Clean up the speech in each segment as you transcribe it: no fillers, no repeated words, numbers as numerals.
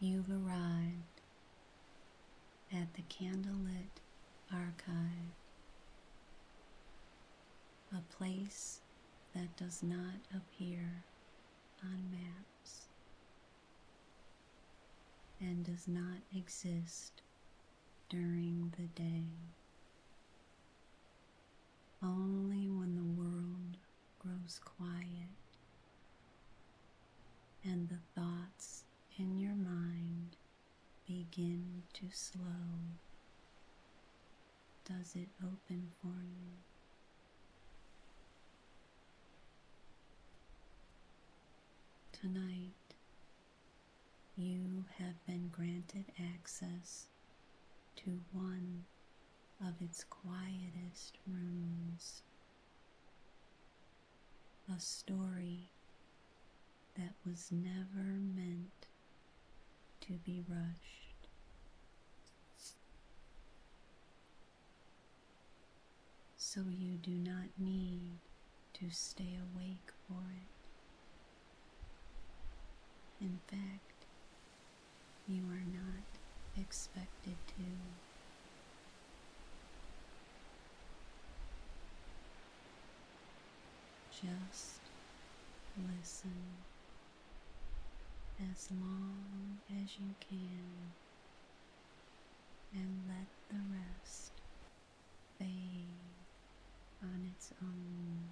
You've arrived at the Candlelit Archive, a place that does not appear on maps and does not exist during the day. Only when the world grows quiet and the thoughts in your mind begin to slow does it open for you. Tonight, you have been granted access to one of its quietest rooms, a story that was never meant to be rushed. So you do not need to stay awake for it. In fact, you are not expected to. Just listen as long as you can and let the rest fade on its own.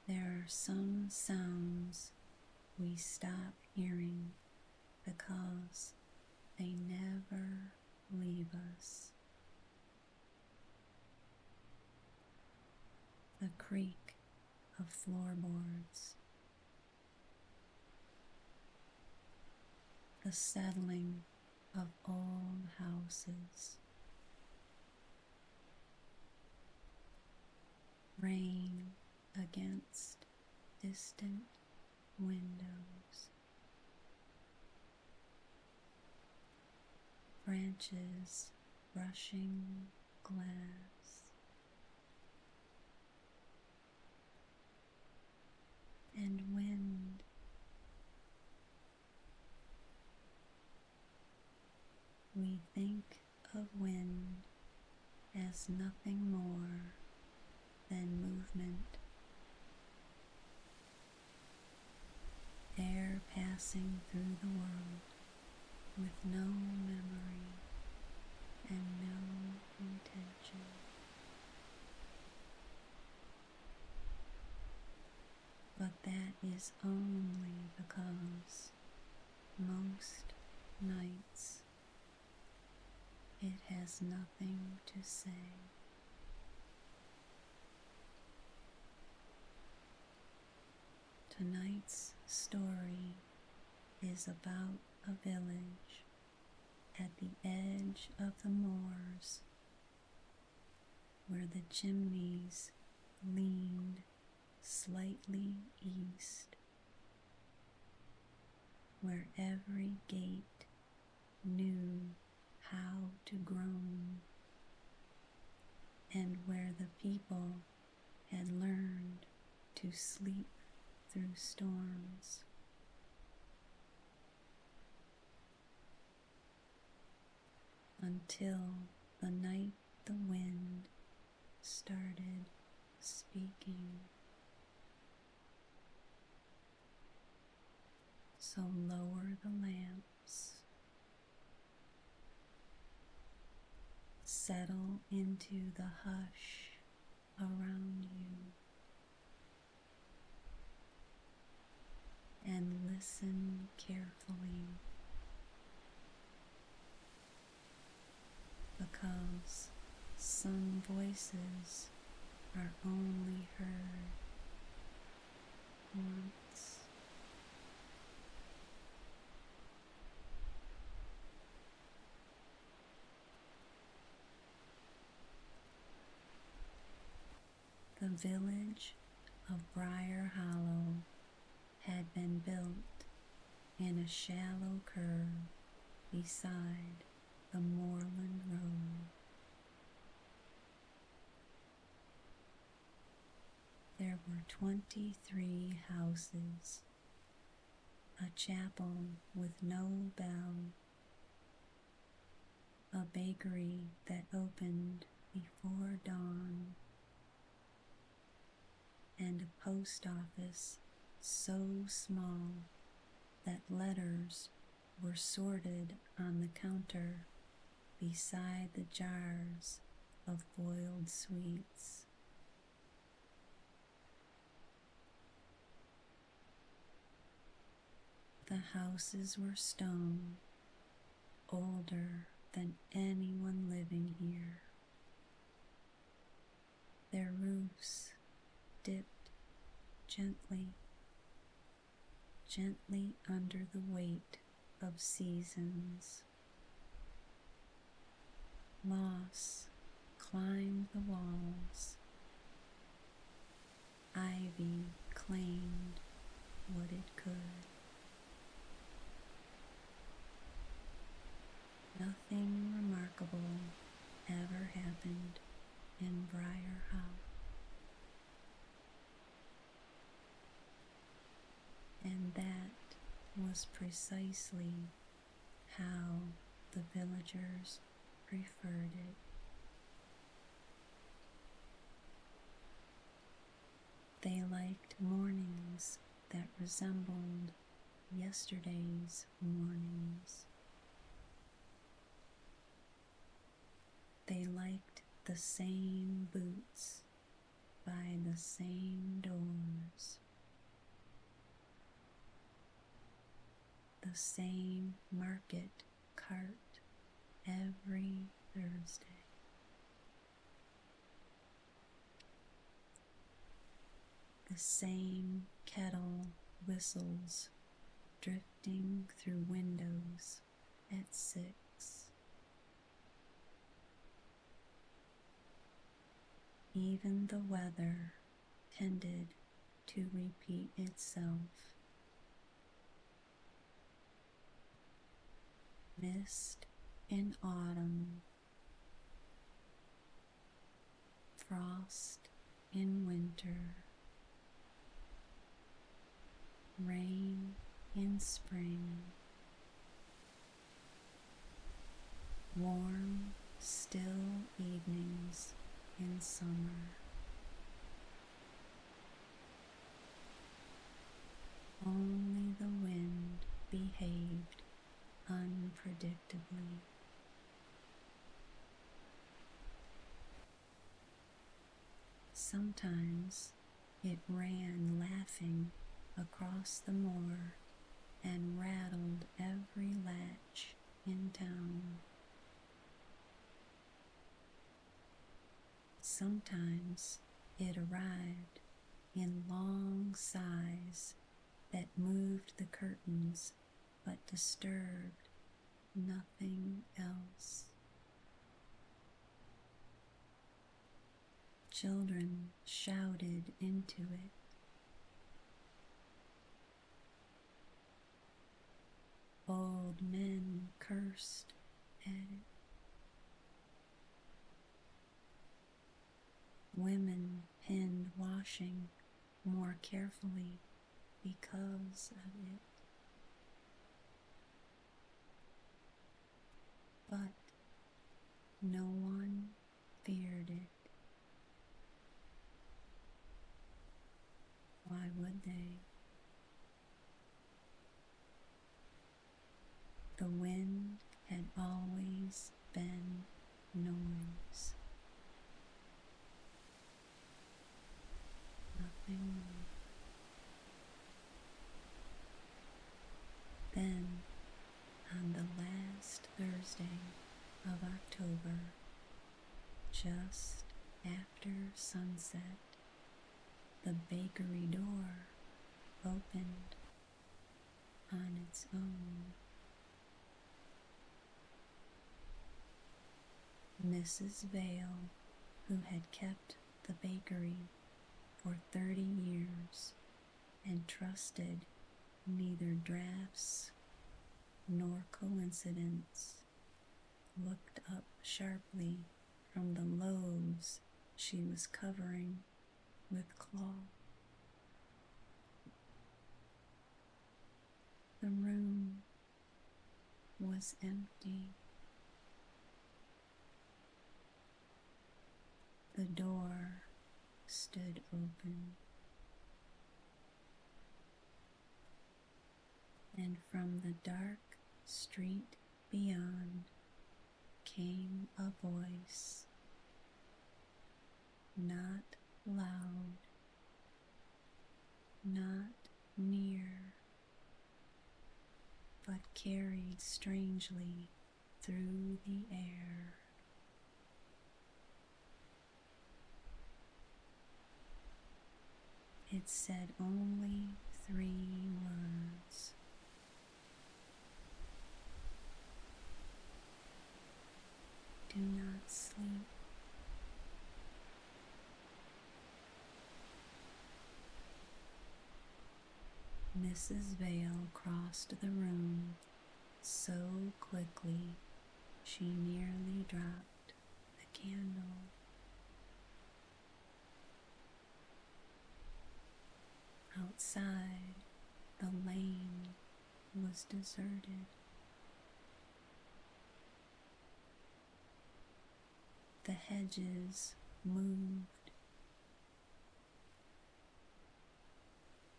There are some sounds we stop hearing because they never leave us. The creak of floorboards, the settling of old houses, rain against distant windows, branches brushing glass, and wind. We think of wind as nothing more than movement, air passing through the world with no memory and no intention. But that is only because most nights it has nothing to say. Tonight's story is about a village at the edge of the moors where the chimneys leaned slightly east, where every gate knew how to groan, and where the people had learned to sleep through storms. Until the night the wind started speaking. So lower the lamps, settle into the hush around you, and listen carefully, because some voices are only heard once. The village of Briar Hollow had been built in a shallow curve beside the moorland road. 23 houses, a chapel with no bell, a bakery that opened before dawn, and a post office so small that letters were sorted on the counter beside the jars of boiled sweets. The houses were stone, older than anyone living here. Their roofs dipped gently, gently under the weight of seasons. Moss climbed the walls. Ivy claimed what it could. Nothing remarkable ever happened in Briar House. And that was precisely how the villagers preferred it. They liked mornings that resembled yesterday's mornings. They liked the same boots by the same doors, the same market cart every Thursday. The same kettle whistles drifting through windows at 6. Even the weather tended to repeat itself. Mist in autumn, frost in winter, rain in spring, warm, still evenings in summer. Only the wind behaved unpredictably. Sometimes it ran laughing across the moor and rattled every latch in town. Sometimes it arrived in long sighs that moved the curtains but disturbed nothing else. Children shouted into it. Old men cursed at it. Women pinned washing more carefully because of it. But no one feared it. Why would they? The wind had always been noise. Nothing more. Then, on the last Thursday of October, just after sunset, the bakery door opened on its own. Mrs. Vale, who had kept the bakery for 30 years and trusted neither drafts nor coincidence, looked up sharply from the loaves she was covering with cloth. The room was empty. The door stood open, and from the dark street beyond came a voice, not loud, not near, but carried strangely through the air. It said only 3 words. Do not sleep. Mrs. Vale crossed the room so quickly she nearly dropped the candle. Outside, the lane was deserted. The hedges moved.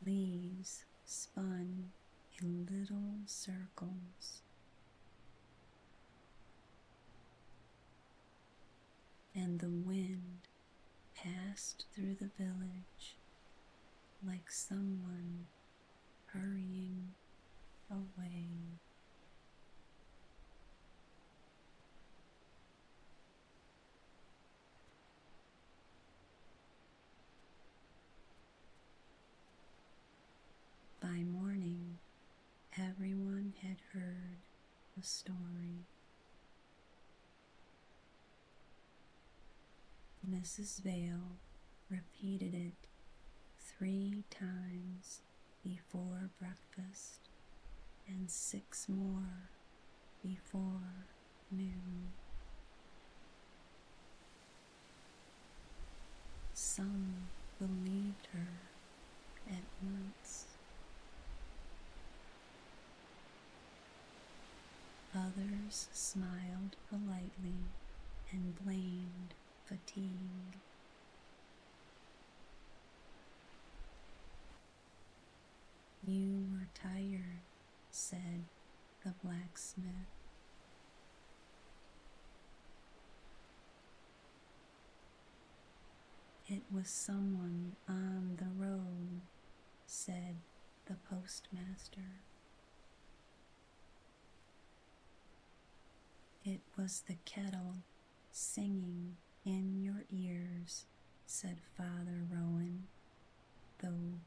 Leaves spun in little circles. And the wind passed through the village like someone hurrying away. By morning, everyone had heard the story. Mrs. Vale repeated it 3 times before breakfast and 6 more before noon. Some believed her at once. Others smiled politely and blamed fatigue. You were tired, said the blacksmith. It was someone on the road, said the postmaster. It was the kettle singing in your ears, said Father Rowan, though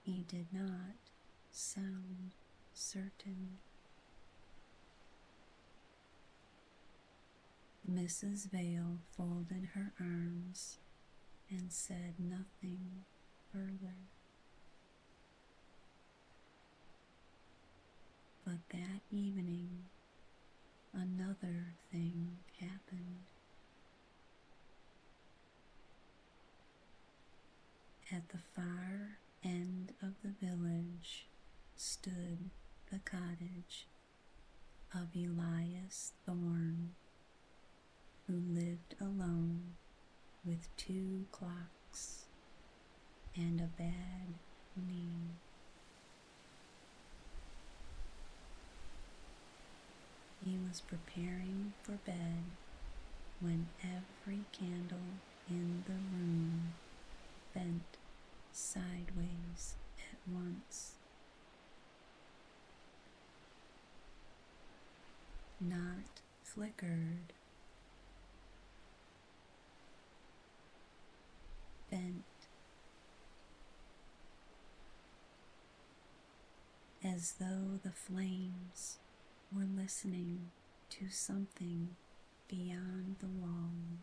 he did not sound certain. Mrs. Vale folded her arms and said nothing further. But that evening, another thing happened. At the far end of the village stood the cottage of Elias Thorne, who lived alone with 2 clocks and a bad knee. He was preparing for bed when every candle in the room bent sideways at once. Not flickered, bent, as though the flames were listening to something beyond the wall.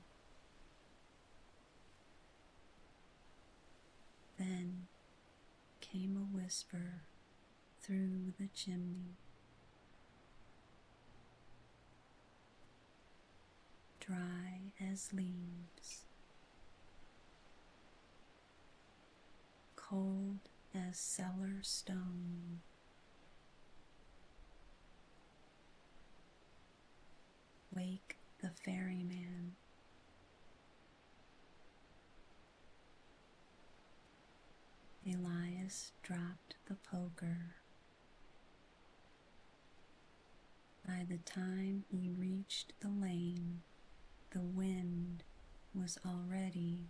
Then came a whisper through the chimney. Dry as leaves, cold as cellar stone, Wake the ferryman. Elias dropped the poker. By the time he reached the lane, the wind was already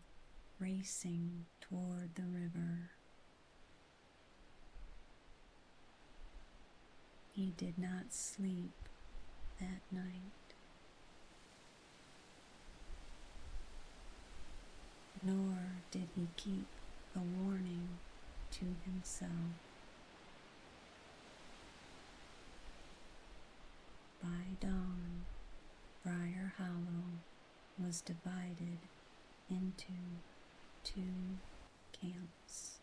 racing toward the river. He did not sleep that night, nor did he keep the warning to himself. By dawn, Briar Hollow was divided into two camps.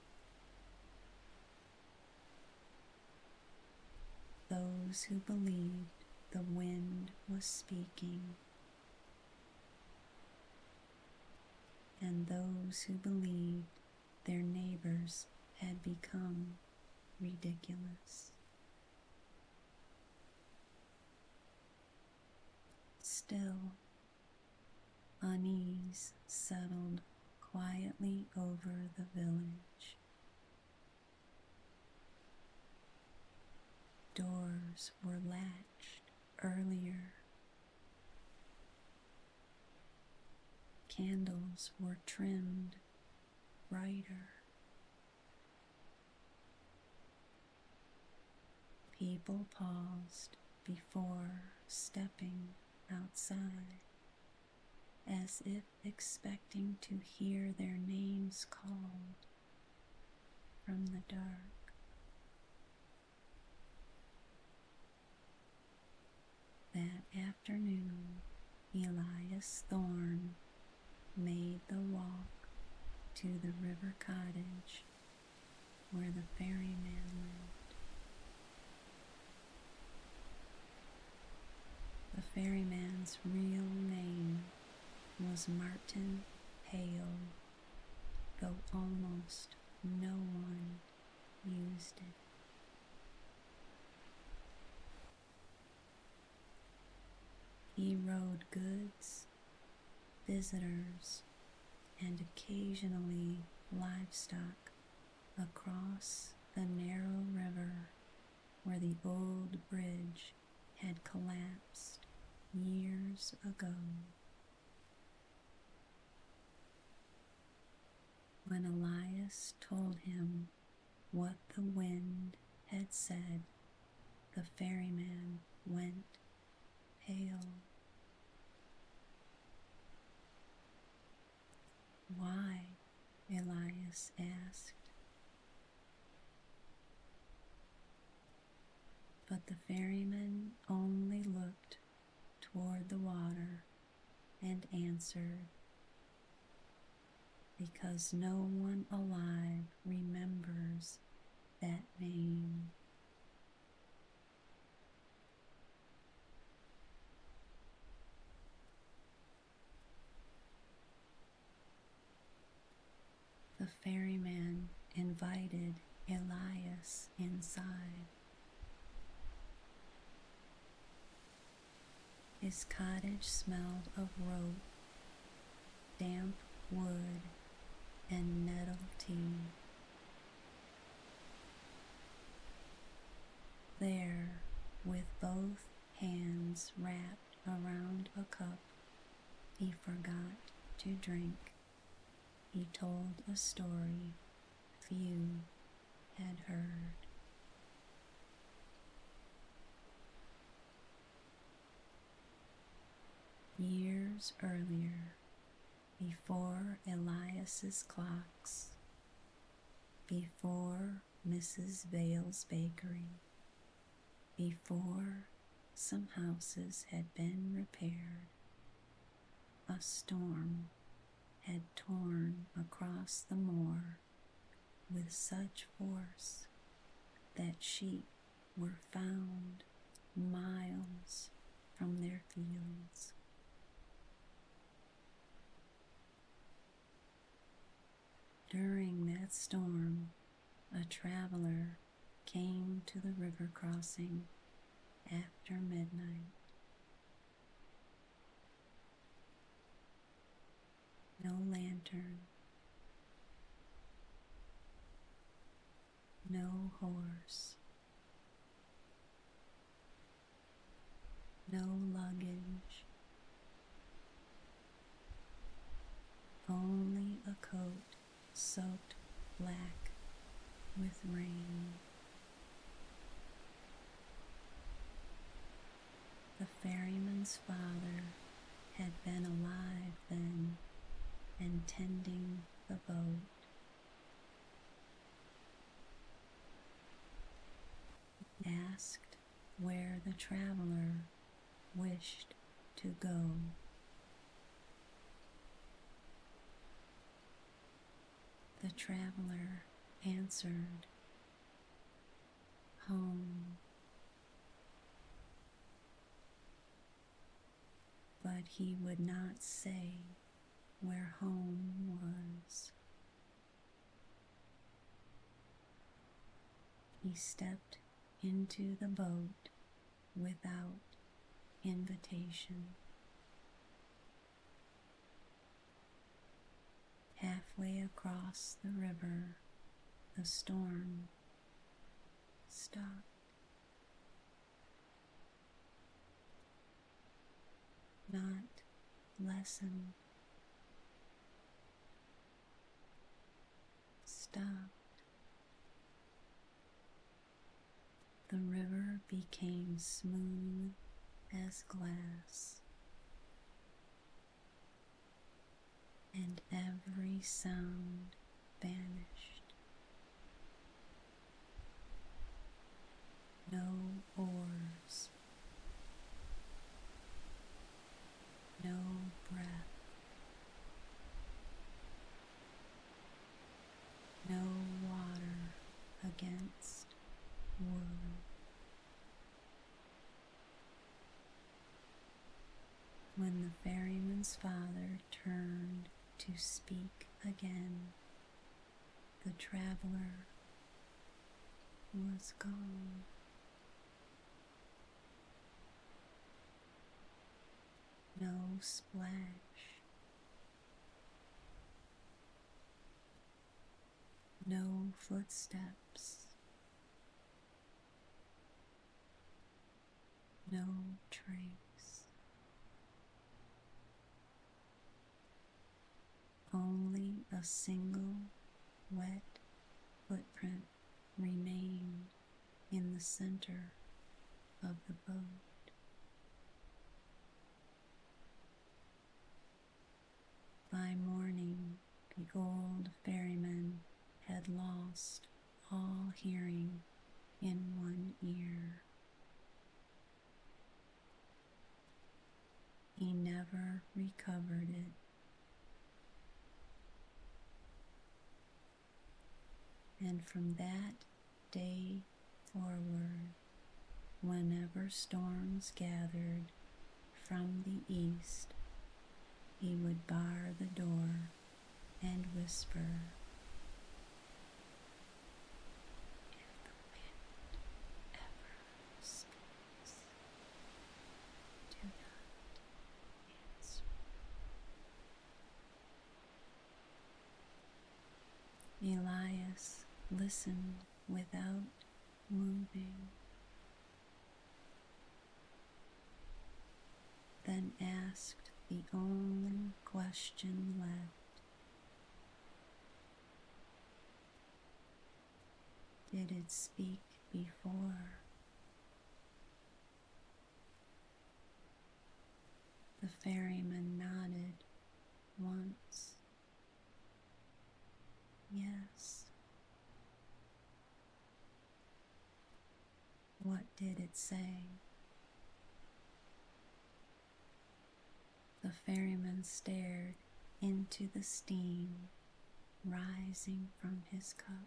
Those who believed the wind was speaking, and those who believed their neighbors had become ridiculous. Still, unease settled quietly over the village. Doors were latched earlier. Candles were trimmed brighter. People paused before stepping outside, as if expecting to hear their names called from the dark. That afternoon, Elias Thorne made the walk to the river cottage where the ferryman lived. The ferryman's real name was Martin Hale, though almost no one used it. He rode goods, visitors, and occasionally livestock across the narrow river where the old bridge had collapsed years ago. When Elias told him what the wind had said, the ferryman went pale. Why? Elias asked. But the ferryman only looked toward the water and answered, because no one alive remembers that name. The ferryman invited Elias inside. His cottage smelled of rope, damp wood, and nettle tea. There, with both hands wrapped around a cup he forgot to drink, he told a story few had heard. Years earlier, before Elias's clocks, before Mrs. Vale's bakery, before some houses had been repaired, a storm had torn across the moor with such force that sheep were found miles from their fields. During that storm, a traveler came to the river crossing after midnight. no horse, no luggage, only a coat soaked black with rain. The ferryman's father had been alive then and tending the boat. He asked where the traveler wished to go. The traveler answered, home. But he would not say where home was. He stepped into the boat without invitation. Halfway across the river, the storm stopped. Not lessened. Stopped. The river became smooth as glass, and every sound vanished. No oars, no breath, no water against wood. When the ferryman's father turned to speak again, the traveler was gone. No splash, no footsteps, no trace. Only a single wet footprint remained in the center of the boat. By morning, the old ferryman had lost all hearing in one ear. He never recovered it. And from that day forward, whenever storms gathered from the east, he would bar the door and whisper, "If the wind ever speaks, do not answer." Elias listened without moving, then asked the only question left. Did it speak before? The ferryman nodded once. Yes. What did it say? The ferryman stared into the steam rising from his cup.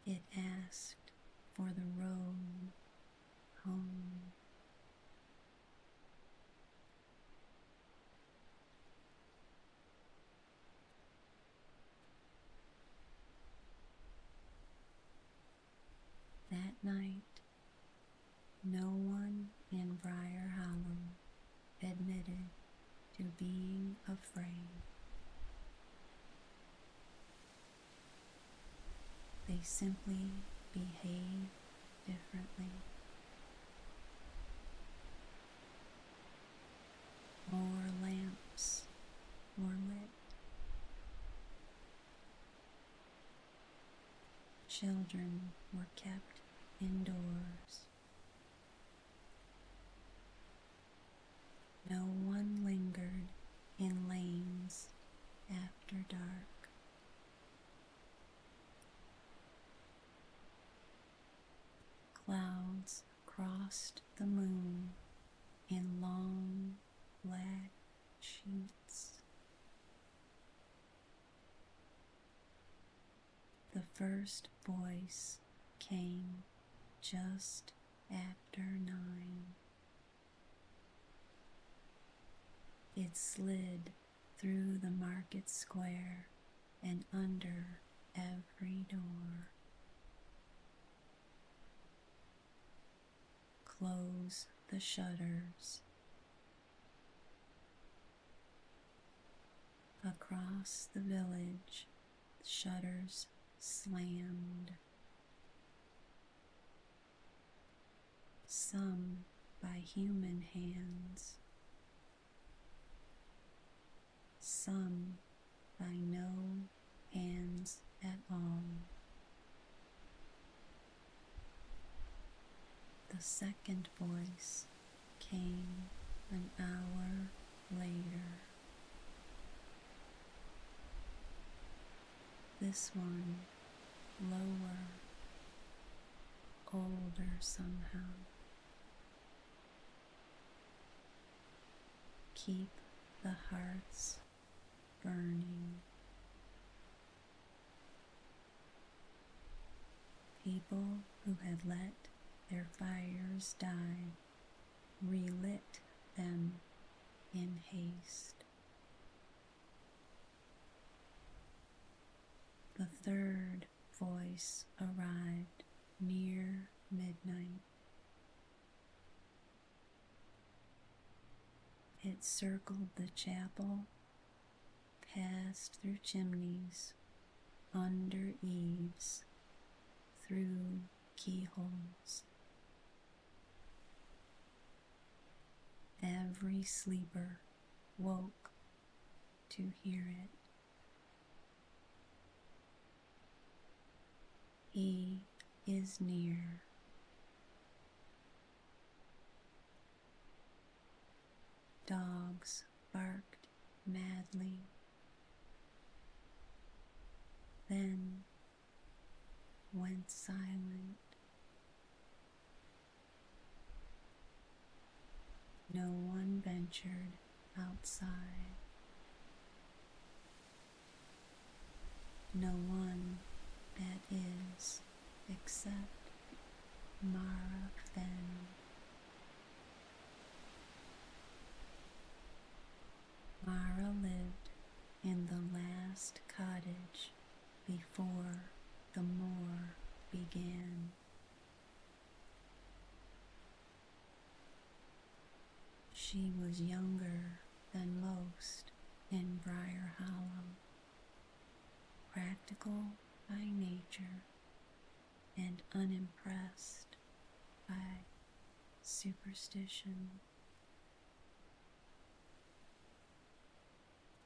It asked for the road home. That night, no one in Briar Hollow admitted to being afraid. simply behave differently. More lamps were lit. Children were kept indoors. No one lingered in lanes after dark. Clouds crossed the moon in long black sheets. The first voice came just after 9. It slid through the market square and under every door. Close the shutters. Across the village, the shutters slammed. Some by human hands, some by no hands at all. The second voice came an hour later. This one lower, older somehow. Keep the hearts burning. People who had let their fires die relit them in haste. The third voice arrived near midnight. It circled the chapel, passed through chimneys, under eaves, through keyholes. Every sleeper woke to hear it. He is near. Dogs barked madly. Then went silent. No one ventured outside. No one, that is, except Mara Fenn. Mara lived in the last cottage before the moor began. She was younger than most in Briar Hollow, practical by nature and unimpressed by superstition.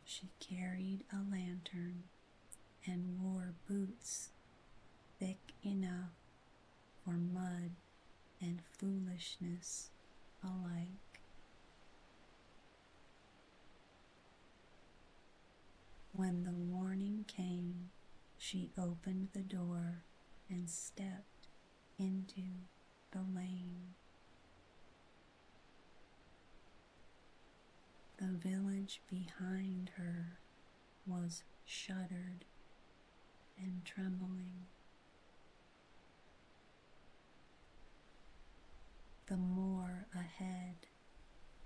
She carried a lantern and wore boots thick enough for mud and foolishness alike. When the warning came, she opened the door and stepped into the lane. The village behind her was shuttered and trembling. The moor ahead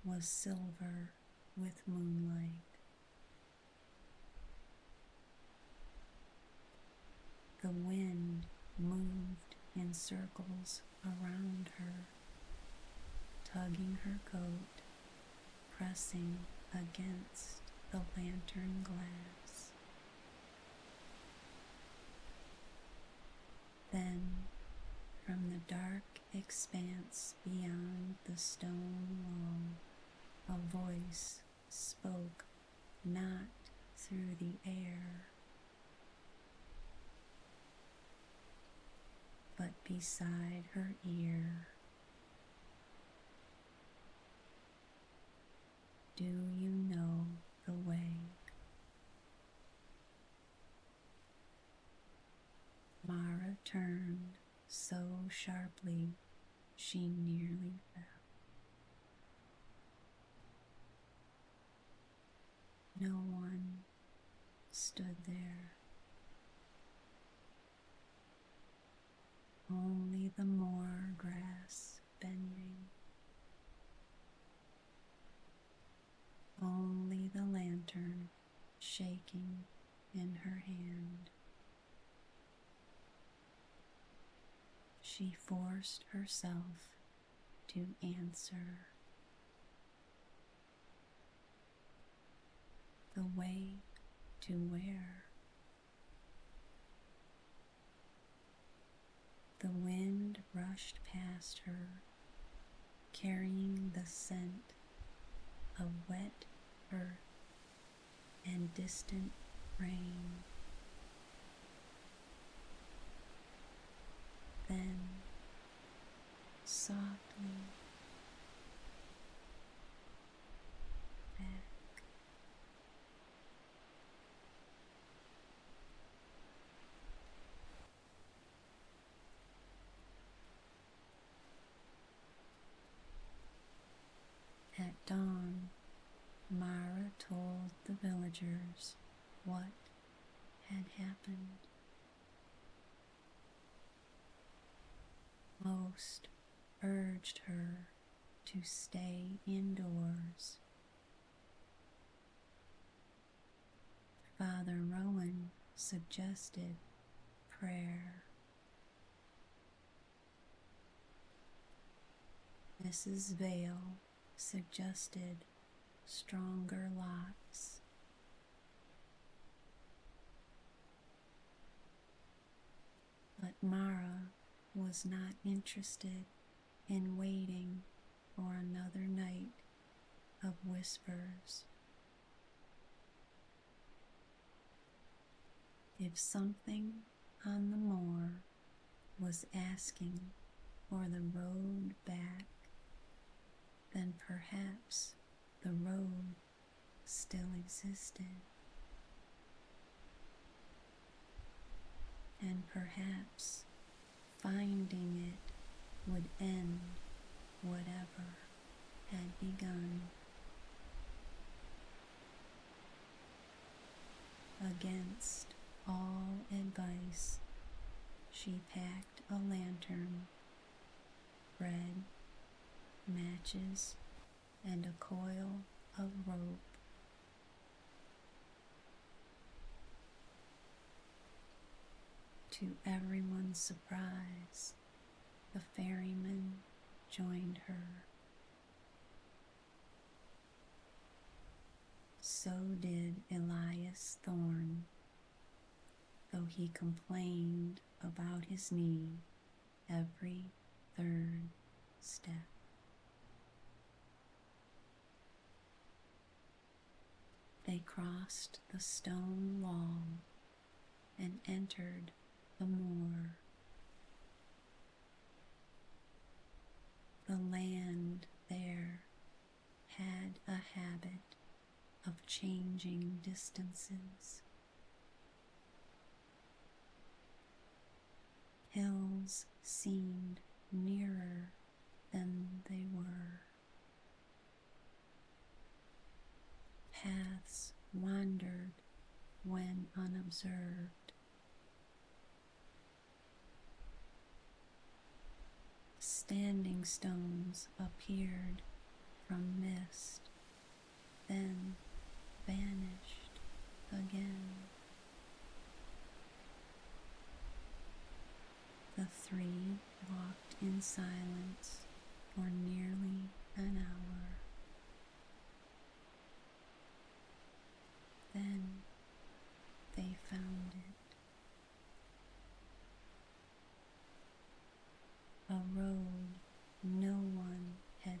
was silver with moonlight. The wind moved in circles around her, tugging her coat, pressing against the lantern glass. Then, from the dark expanse beyond the stone wall, a voice spoke not through the air, but beside her ear. Do you know the way? Mara turned so sharply she nearly fell. No one stood there. Only the moor grass bending. Only the lantern shaking in her hand. She forced herself to answer. The way to where? The wind rushed past her, carrying the scent of wet earth and distant rain. Then, softly back. At dawn, Mara told the villagers what had happened. Most urged her to stay indoors. Father Rowan suggested prayer. Mrs. Vale suggested stronger locks. But Mara was not interested in waiting for another night of whispers. If something on the moor was asking for the road back, then perhaps the road still existed. And perhaps finding it would end whatever had begun. Against all advice, she packed a lantern, bread, matches, and a coil of rope. To everyone's surprise, the ferryman joined her. So did Elias Thorne, though he complained about his knee every third step. They crossed the stone wall and entered the moor. The land there had a habit of changing distances. Hills seemed nearer than they were. Paths wandered when unobserved. Standing stones appeared from mist, then vanished again. The three walked in silence for nearly an hour. Then they found it.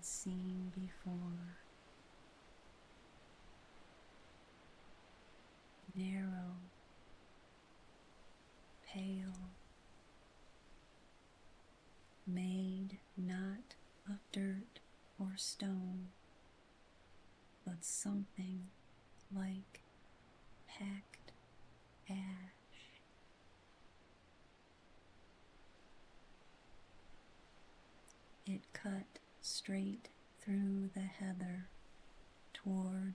had seen before. Narrow, pale, made not of dirt or stone, but something like packed ash. It cut straight through the heather toward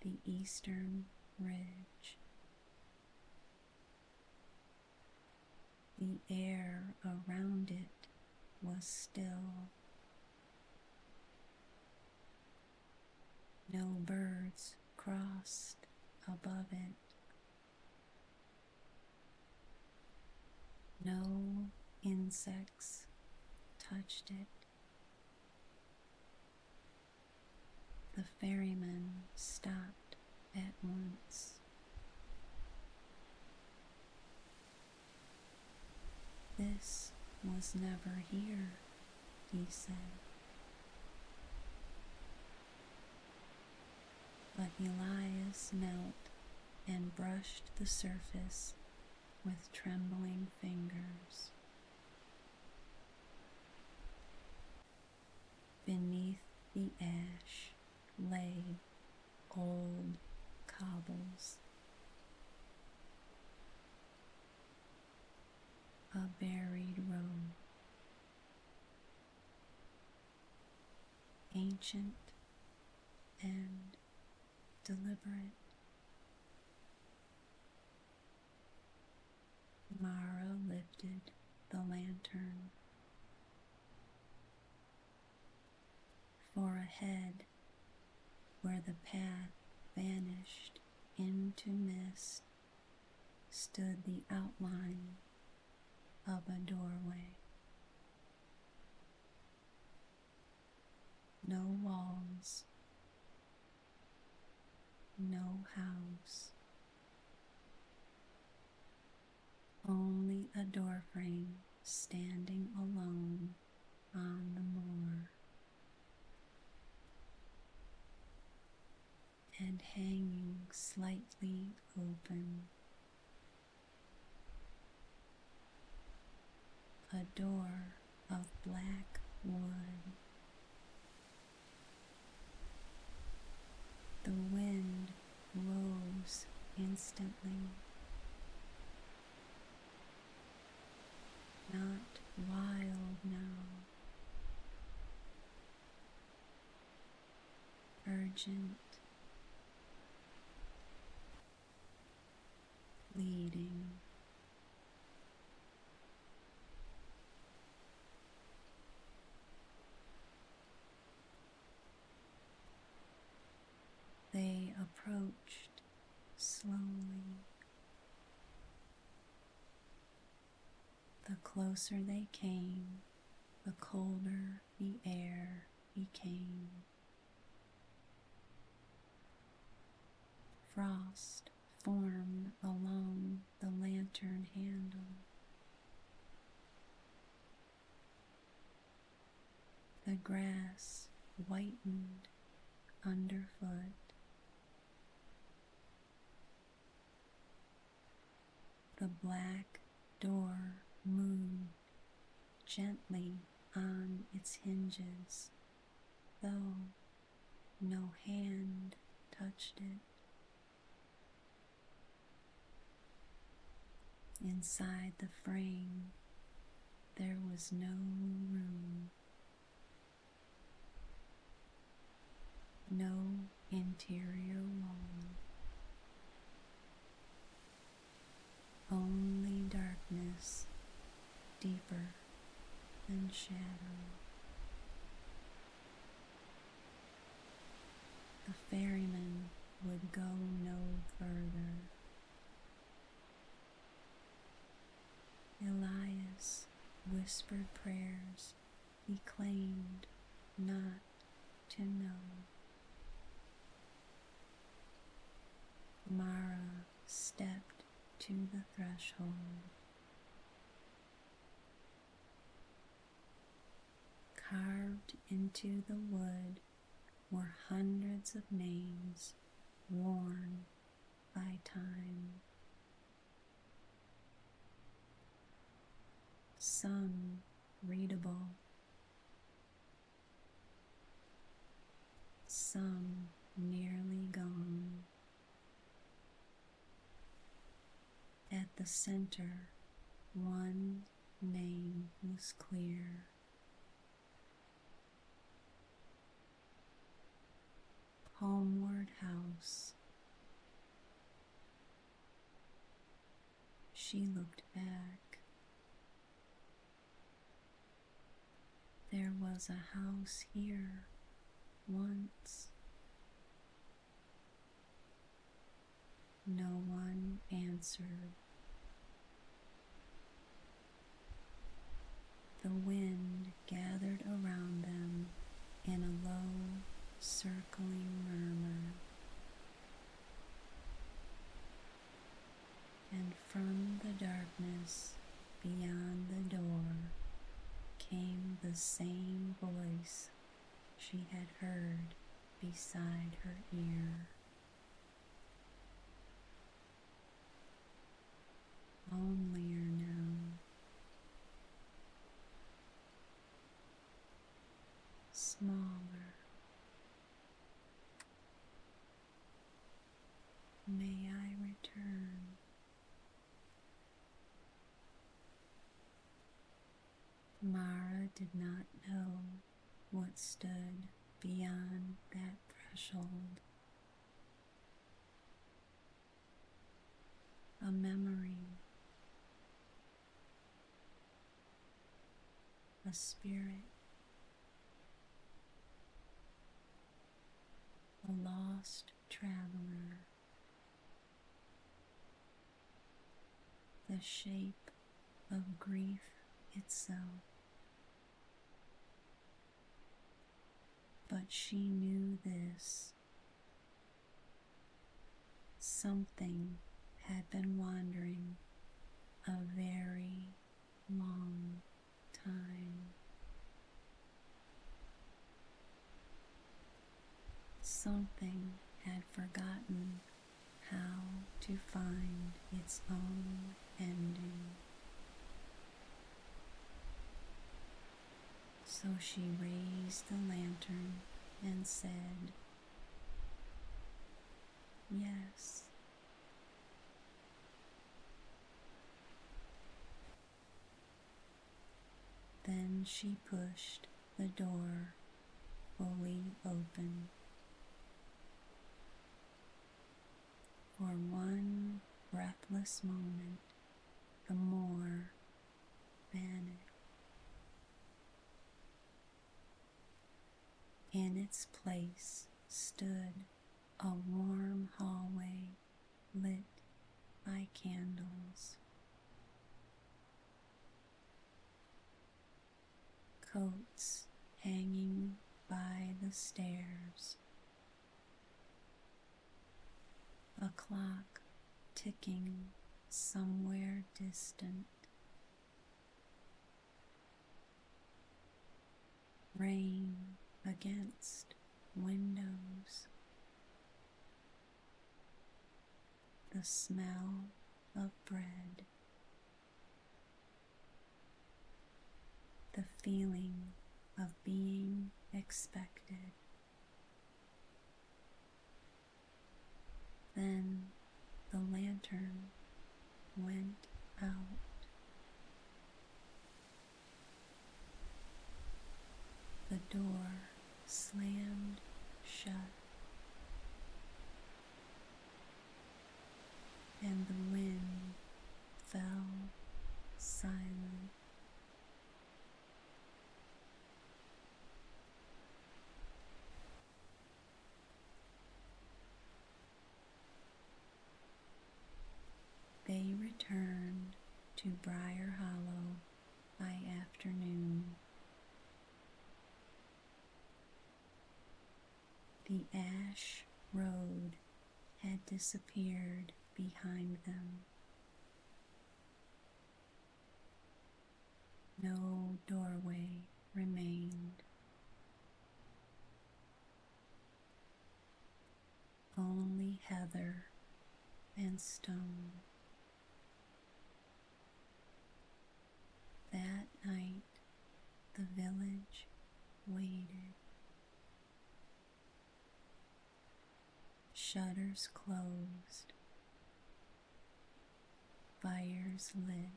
the eastern ridge. The air around it was still. No birds crossed above it. No insects touched it. The ferryman stopped at once. "This was never here," he said. But Elias knelt and brushed the surface with trembling fingers. Beneath the ash lay old cobbles, a buried road, ancient and deliberate. Mara lifted the lantern. For ahead, where the path vanished into mist, stood the outline of a doorway. No walls, no house, only a doorframe standing alone on the moor, and hanging slightly open. A door of black wood. The wind rose instantly. Not wild now. Urgent. Leading. They approached slowly. The closer they came, the colder the air became. Frost formed along the lantern handle. The grass whitened underfoot. The black door moved gently on its hinges, though no hand touched it. Inside the frame, there was no room, no interior wall, only darkness deeper than shadow. The ferryman would go no further. Elias whispered prayers he claimed not to know. Mara stepped to the threshold. Carved carved into the wood were hundreds of names worn by time. Some readable, some nearly gone. At the center, one name was clear. Homeward House. She looked back. There was a house here once. No one answered. The wind gathered around them in a low, circling murmur. And from the darkness beyond the door came the same voice she had heard beside her ear. Lonelier now. Smaller. May I return? Mara did not know what stood beyond that threshold. A memory, a spirit, a lost traveler, the shape of grief itself. But she knew this. Something had been wandering a very long time. Something had forgotten how to find its own ending. So she raised the lantern and said, "Yes." Then she pushed the door fully open. For one breathless moment, the more vanished. In its place stood a warm hallway lit by candles. Coats hanging by the stairs. A clock ticking somewhere distant. Rain against windows. The smell of bread. The feeling of being expected. Then the lantern went out. The door slammed shut, and the wind fell silent. They returned to Briar Hollow by afternoon. The ash road had disappeared behind them. No doorway remained. only heather and stone. That night the village waited, shutters closed, fires lit,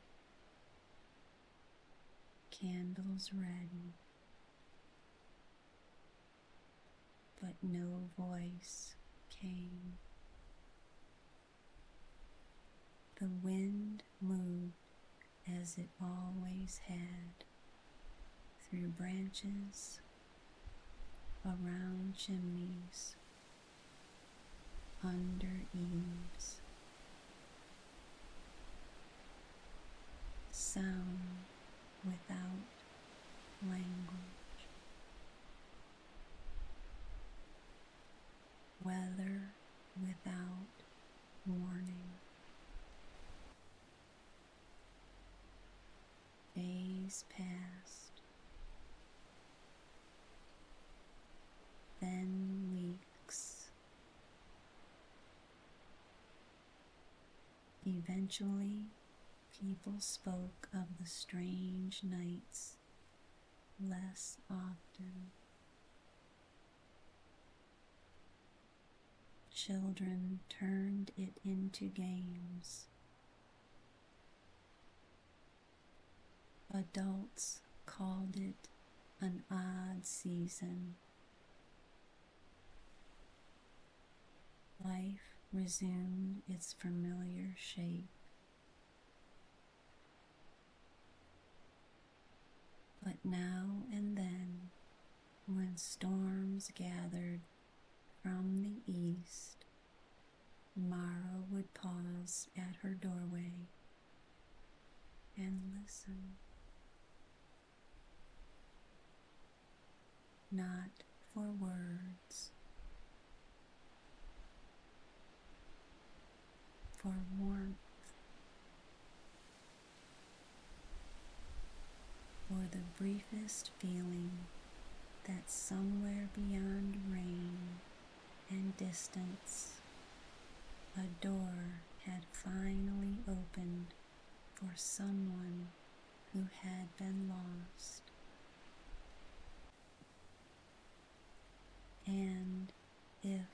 candles ready, but no voice came. The wind moved as it always had, through branches, around chimneys, under eaves. Sound without language. Weather without warning. Days passed, then weeks. Eventually, people spoke of the strange nights less often. Children turned it into games. Adults called it an odd season. Life resumed its familiar shape. But now and then, when storms gathered from the east, Mara would pause at her doorway and listen. Not for words, for warmth, for the briefest feeling that somewhere beyond rain and distance, a door had finally opened for someone who had been lost. And if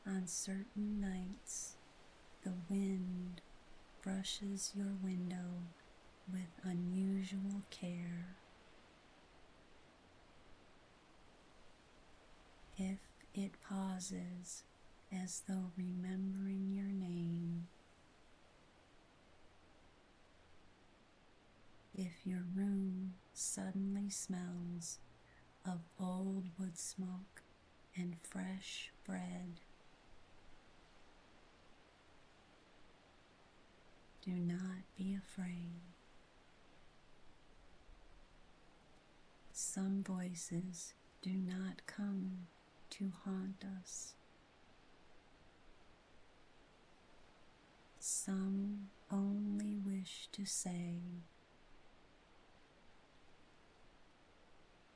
on certain nights the wind brushes your window with unusual care, if it pauses as though remembering your name, if your room suddenly smells of old wood smoke and fresh bread, do not be afraid. Some voices do not come to haunt us. Some only wish to say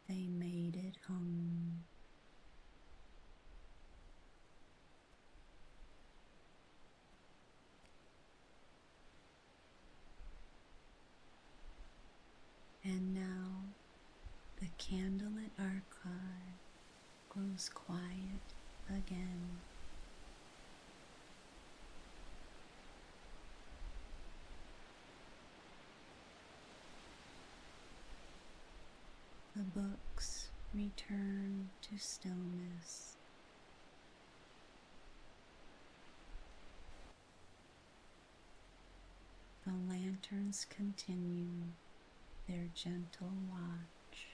they made it home. And now the Candlelit Archive grows quiet again. The books return to stillness. The lanterns continue their gentle watch.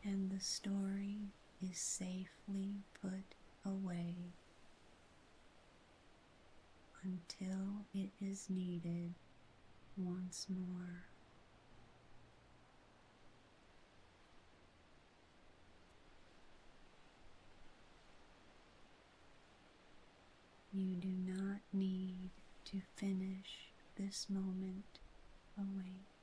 And the story is safely put away until it is needed once more. You do not need to finish this moment awake.